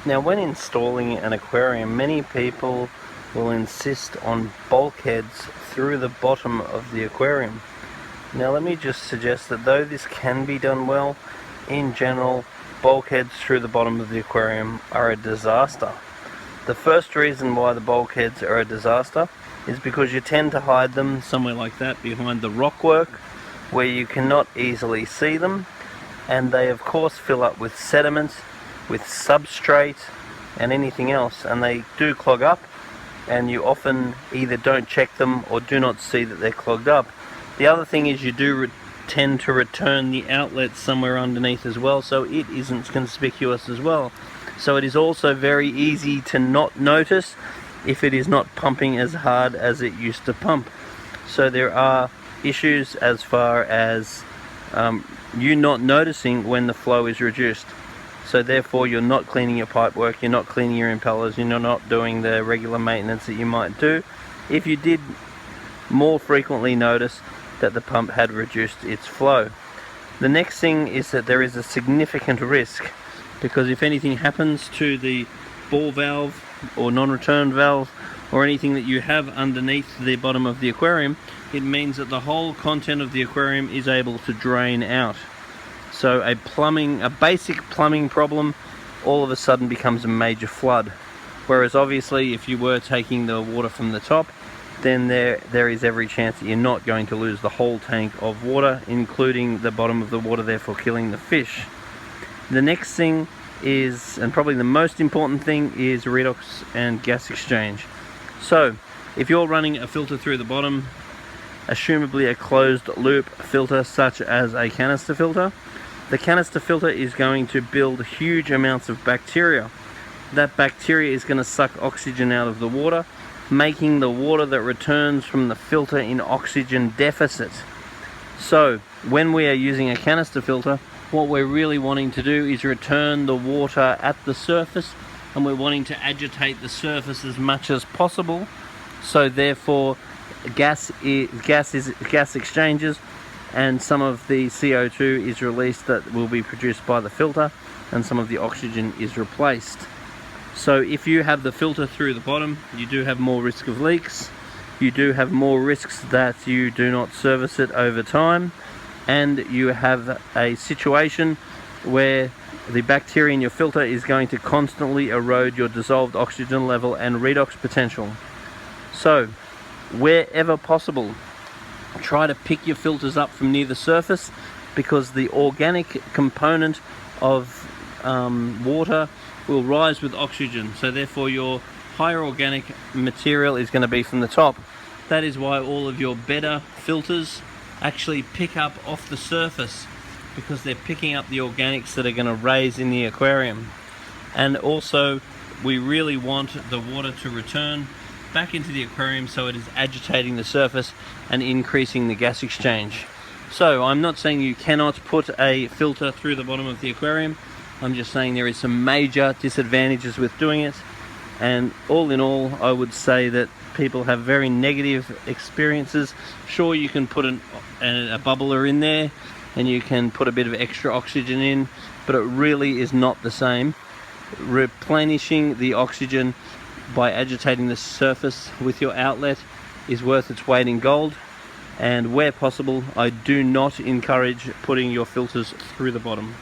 Now, when installing an aquarium, many people will insist on bulkheads through the bottom of the aquarium. Now, let me just suggest that though this can be done well, in general, bulkheads through the bottom of the aquarium are a disaster. The first reason why the bulkheads are a disaster is because you tend to hide them somewhere like that behind the rockwork where you cannot easily see them, and they of course fill up with sediment, with substrate and anything else, and they do clog up, and you often either don't check them or do not see that they're clogged up. The other thing is you do tend to return the outlet somewhere underneath as well, so it isn't conspicuous as well. So it is also very easy to not notice if it is not pumping as hard as it used to pump. So there are issues as far as you not noticing when the flow is reduced. So therefore you're not cleaning your pipe work, you're not cleaning your impellers, you're not doing the regular maintenance that you might do if you did more frequently notice that the pump had reduced its flow. The next thing is that there is a significant risk, because if anything happens to the ball valve or non-return valve or anything that you have underneath the bottom of the aquarium, it means that the whole content of the aquarium is able to drain out. So a basic plumbing problem all of a sudden becomes a major flood. Whereas obviously if you were taking the water from the top, then there is every chance that you're not going to lose the whole tank of water, including the bottom of the water, therefore killing the fish. The next thing is, and probably the most important thing, is redox and gas exchange. So if you're running a filter through the bottom, assumably a closed loop filter such as a canister filter, the canister filter is going to build huge amounts of bacteria. That bacteria is going to suck oxygen out of the water, making the water that returns from the filter in oxygen deficit. So when we are using a canister filter, what we're really wanting to do is return the water at the surface, and we're wanting to agitate the surface as much as possible. So therefore gas exchanges, and some of the CO2 is released that will be produced by the filter, and some of the oxygen is replaced. So if you have the filter through the bottom, you do have more risk of leaks, you do have more risks that you do not service it over time, and you have a situation where the bacteria in your filter is going to constantly erode your dissolved oxygen level and redox potential. So wherever possible, try to pick your filters up from near the surface, because the organic component of water will rise with oxygen, so therefore your higher organic material is going to be from the top. That is why all of your better filters actually pick up off the surface, because they're picking up the organics that are going to raise in the aquarium. And also we really want the water to return back into the aquarium, so it is agitating the surface and increasing the gas exchange. So I'm not saying you cannot put a filter through the bottom of the aquarium, I'm just saying there is some major disadvantages with doing it, and all in all I would say that people have very negative experiences. Sure, you can put a bubbler in there and you can put a bit of extra oxygen in, but it really is not the same. Replenishing the oxygen by agitating the surface with your outlet is worth its weight in gold, and where possible I do not encourage putting your filters through the bottom.